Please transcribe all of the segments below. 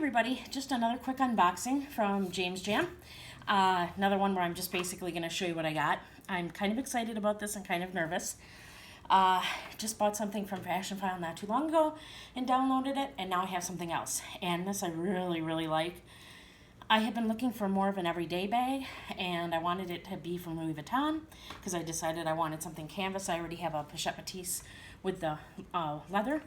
everybody, just another quick unboxing from James Jam. Another one where I'm just basically going to show you what I got. I'm kind of excited about this and kind of nervous. Just bought something from Fashionphile not too long ago and downloaded it, and now I have something else. And this I really like. I have been looking for more of an everyday bag, and I wanted it to be from Louis Vuitton because I decided I wanted something canvas. I already have a pochette matisse with the leather.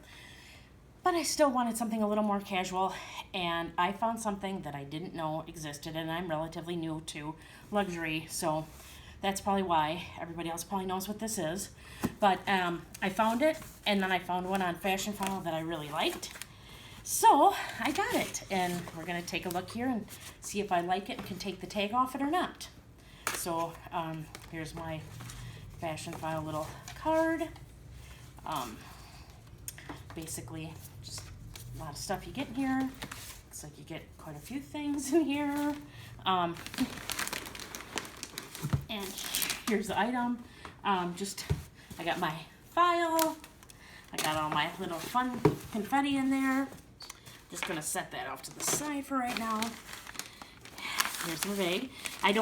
But I still wanted something a little more casual, and I found something that I didn't know existed, and I'm relatively new to luxury, so that's probably why everybody else probably knows what this is. But I found it, and then I found one on Fashionphile that I really liked. So I got it, and we're going to take a look here and see if I like it and can take the tag off it or not. So here's my Fashionphile little card. Basically, just a lot of stuff you get in here. Looks like you get quite a few things in here. And here's the item. I got my file. I got all my little fun confetti in there. Just gonna set that off to the side for right now. Here's the bag. I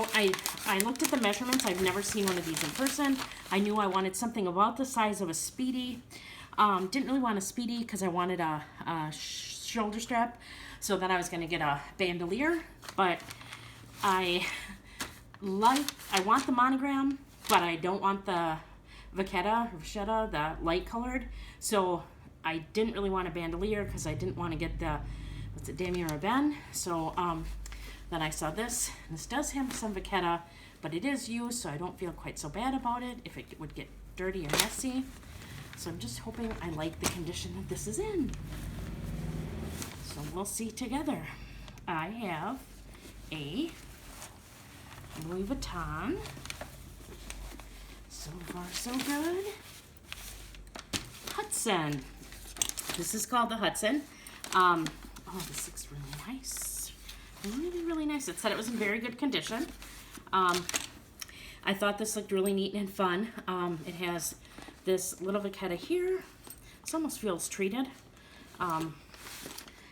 looked at the measurements. I've never seen one of these in person. I knew I wanted something about the size of a Speedy. Didn't really want a Speedy because I wanted a shoulder strap, so then I was going to get a bandolier, but I want the monogram, but I don't want the vachetta, the light colored, so I didn't really want a bandolier because I didn't want to get the, Damier Ebene, so then I saw this. This does have some vachetta, but it is used, so I don't feel quite so bad about it if it would get dirty or messy. So I'm just hoping I like the condition that this is in. So we'll see together. I have a Louis Vuitton. So far, so good. Hudson. This is called the Hudson. Oh, this looks really nice. Really nice. It said it was in very good condition. I thought this looked really neat and fun. It has this little vachetta here. It almost feels treated.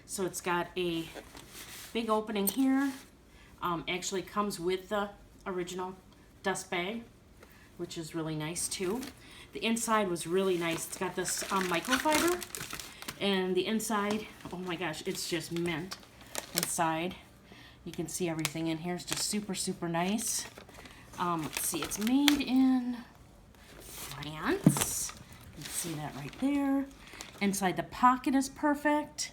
So it's got a big opening here. Actually comes with the original dust bag, which is really nice too. The inside was really nice. It's got this microfiber, and the inside, oh my gosh, it's just mint inside. You can see everything in here is just super nice. Let's see, it's made in France. You can see that right there. Inside the pocket is perfect.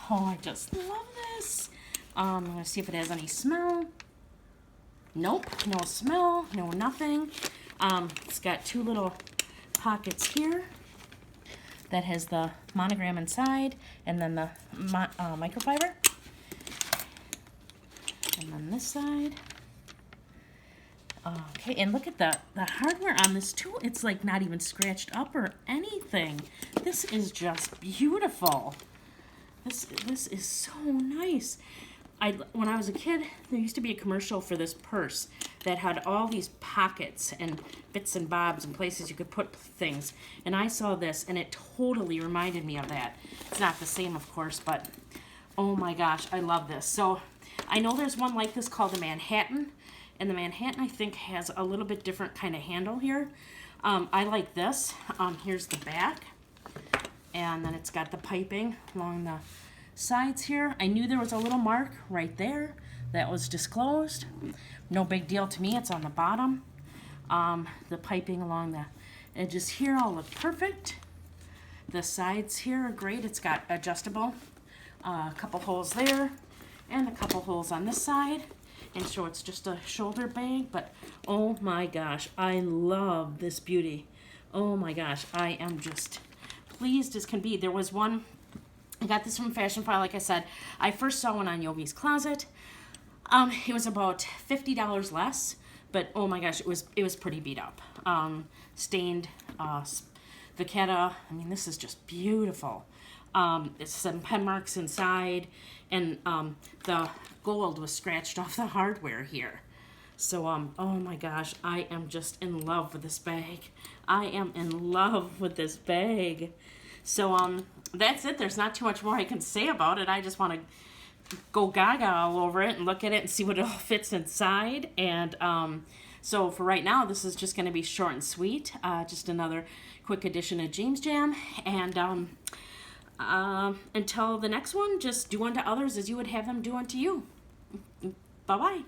Oh, I just love this. I'm going to see if it has any smell. Nope, no smell, no nothing. It's got two little pockets here that has the monogram inside, and then the microfiber. And then this side. Okay, and look at the hardware on this too. It's like not even scratched up or anything. This is just beautiful. This is so nice. When I was a kid, there used to be a commercial for this purse that had all these pockets and bits and bobs and places you could put things. And I saw this, and it totally reminded me of that. It's not the same, of course, but oh my gosh, I love this. So I know there's one like this called the Manhattan. And the Manhattan, I think, has a little bit different kind of handle here. I like this. Here's the back. And then it's got the piping along the sides here. I knew there was a little mark right there that was disclosed. No big deal to me. It's on the bottom. The piping along the edges here all look perfect. The sides here are great. It's got adjustable. A couple holes there and a couple holes on this side. And so it's just a shoulder bag, but oh my gosh, I love this beauty. Oh my gosh, I am just pleased as can be. There was one, I got this from Fashionphile, like I said. I first saw one on Yogi's Closet. It was about $50 less, but oh my gosh, it was pretty beat up. Stained vachetta. I mean, this is just beautiful. It's some pen marks inside, and the gold was scratched off the hardware here. So, oh my gosh, I am just in love with this bag. I am in love with this bag. So, that's it. There's not too much more I can say about it. I just want to go gaga all over it and look at it and see what it all fits inside. And so for right now, this is just going to be short and sweet. Just another quick edition of James Jam. And until the next one, just do unto others as you would have them do unto you. Bye-bye.